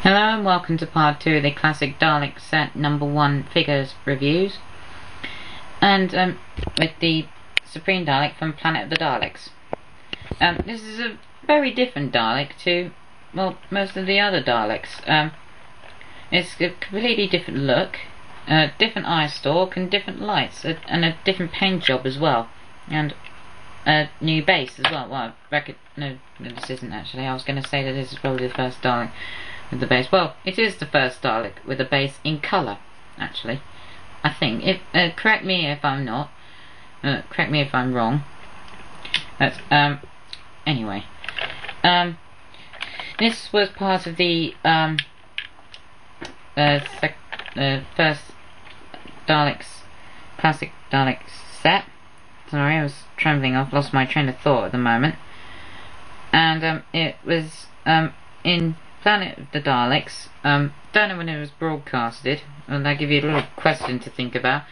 Hello and welcome to part 2 of the classic Dalek set number 1 figures reviews, and with the Supreme Dalek from Planet of the Daleks. This is a very different Dalek to, well, most of the other Daleks. It's a completely different look, different eye stalk and different lights, and a different paint job as well, and a new base as well. Well, no, this isn't actually. I was going to say that this is probably the first Dalek with the base. Well, it is the first Dalek with a base in colour, actually. I think. Correct me if I'm not. Correct me if I'm wrong. But, anyway. This was part of the first Daleks, classic Daleks set. Sorry, I was trembling. I've lost my train of thought at the moment. And it was in Planet of the Daleks. Don't know when it was broadcasted, and I'll give you a little question to think about.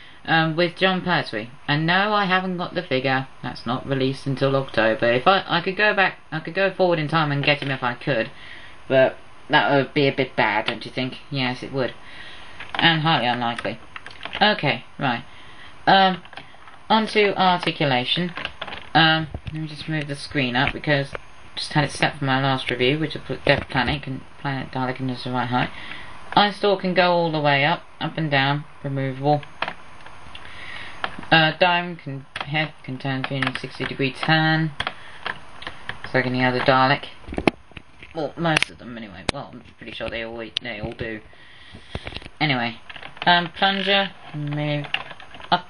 With John Pertwee. And no, I haven't got the figure. That's not released until October. If I could go back, I could go forward in time and get him if I could, but that would be a bit bad, don't you think? Yes, it would, and highly unlikely. Okay, right. On to articulation. Let me just move the screen up because just had it set for my last review, which I put Death Planet Dalek is the right height. Eye stalk can go all the way up and down, removable. Dome head can turn 360-degree turn. It's like any other Dalek. Well, most of them anyway. Well, I'm pretty sure they all do. Anyway, plunger, move up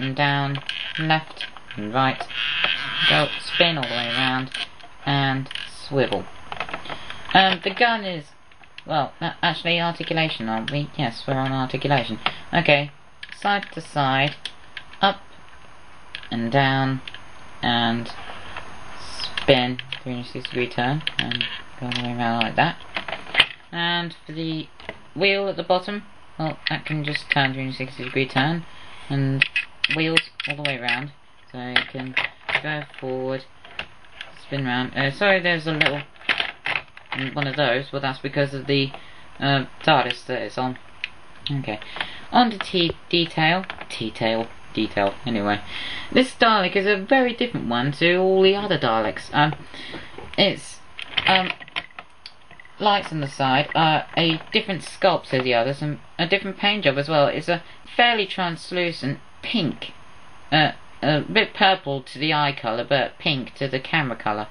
and down, left and right. Go spin all the way around and swivel. The gun is, well, actually articulation, aren't we? Yes, we're on articulation. Okay, side to side, up and down, and spin 360-degree turn, and go all the way around like that. And for the wheel at the bottom, well, that can just turn 360-degree turn, and wheels all the way around, so you can go forward, spin round. Sorry, there's a little one of those. Well, that's because of the TARDIS that it's on. Okay, on to detail. Anyway, this Dalek is a very different one to all the other Daleks. It's lights on the side, a different sculpt to the others, and a different paint job as well. It's a fairly translucent pink. A bit purple to the eye colour, but pink to the camera colour.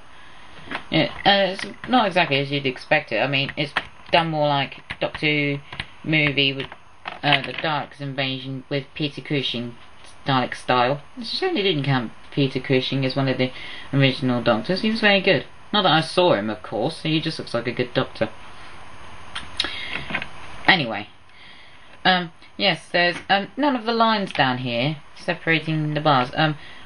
It's not exactly as you'd expect it. I mean, it's done more like Doctor Who movie with the Daleks invasion with Peter Cushing Dalek style. It certainly didn't count Peter Cushing as one of the original Doctors. He was very good. Not that I saw him, of course. He just looks like a good Doctor. Anyway, yes, there's none of the lines down here separating the bars.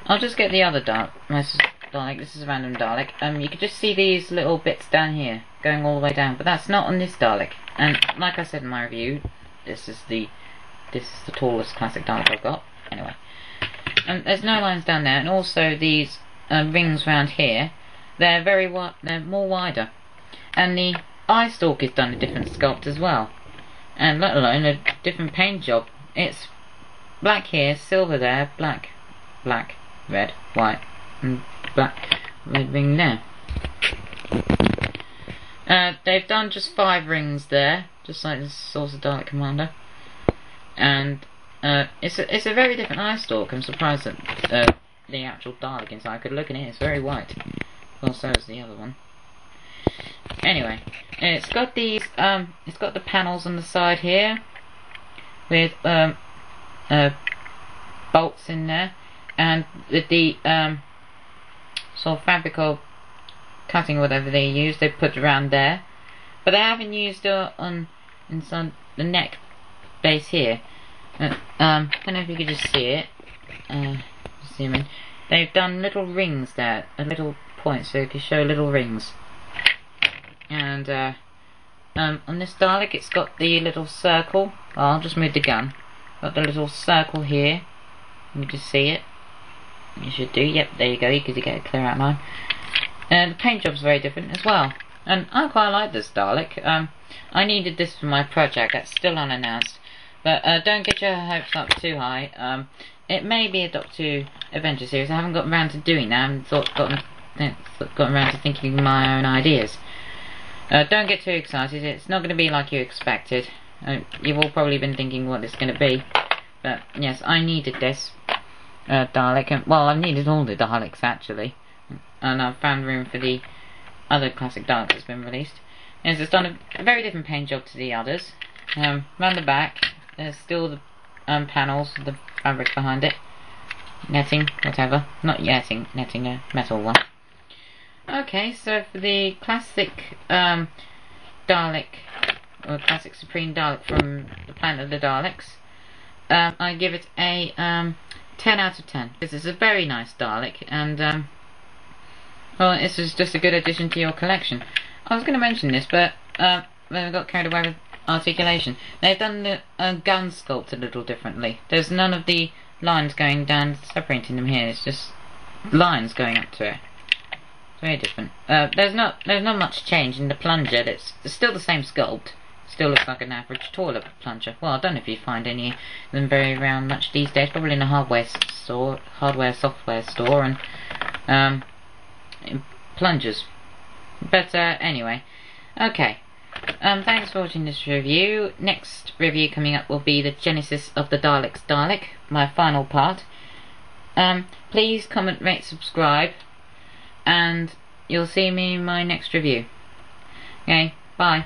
I'll just get the other Dalek. This is a random Dalek. You can just see these little bits down here going all the way down, but that's not on this Dalek. And like I said in my review, this is the tallest classic Dalek I've got. Anyway, there's no lines down there, and also these rings round here, they're they're more wider, and the eye stalk is done a different sculpt as well, and let alone a different paint job. It's black here, silver there, black, red, white, and black, red ring there. They've done just 5 rings there, just like the Source of Dalek Commander, and it's a very different eye stalk. I'm surprised that the actual Dalek inside. I could look in it; it's very white. Well, so is the other one. Anyway, it's got these. It's got the panels on the side here with bolts in there, and with the sort of fabric or cutting, whatever they use, they put around there. But they haven't used it on inside the neck base here. Don't know if you could just see it. Zoom in. They've done little rings there, little points, so you can show little rings. And on this Dalek, it's got the little circle. Well, I'll just move the gun. Got the little circle here. You can just see it. You should do. Yep, there you go. You can get a clear outline. The paint job's very different as well. and I quite like this Dalek. I needed this for my project that's still unannounced, but don't get your hopes up too high. It may be a Doctor Who Adventure series. I haven't gotten around to doing that. I haven't gotten around to thinking of my own ideas. Don't get too excited. It's not going to be like you expected. You've all probably been thinking what it's going to be. But yes, I needed this Dalek. And, well, I've needed all the Daleks actually. And I've found room for the other classic Daleks that's been released. Yes, it's done a very different paint job to the others. Round the back, there's still the panels, the fabric behind it. Netting, whatever. Not netting, a metal one. Okay, so for the classic Dalek, or classic Supreme Dalek from the Planet of the Daleks, I give it a 10 out of 10. This is a very nice Dalek, and well, this is just a good addition to your collection. I was going to mention this, but I got carried away with articulation. They've done the gun sculpt a little differently. There's none of the lines going down, separating them here. It's just lines going up to it. Very different. There's not much change in the plunger. It's still the same sculpt. Still looks like an average toilet plunger. Well, I don't know if you find any of them very around much these days. Probably in a hardware software store, and plungers. But anyway, okay. Thanks for watching this review. Next review coming up will be the Genesis of the Daleks Dalek, my final part. Please comment, rate, subscribe, and you'll see me in my next review. Okay, bye.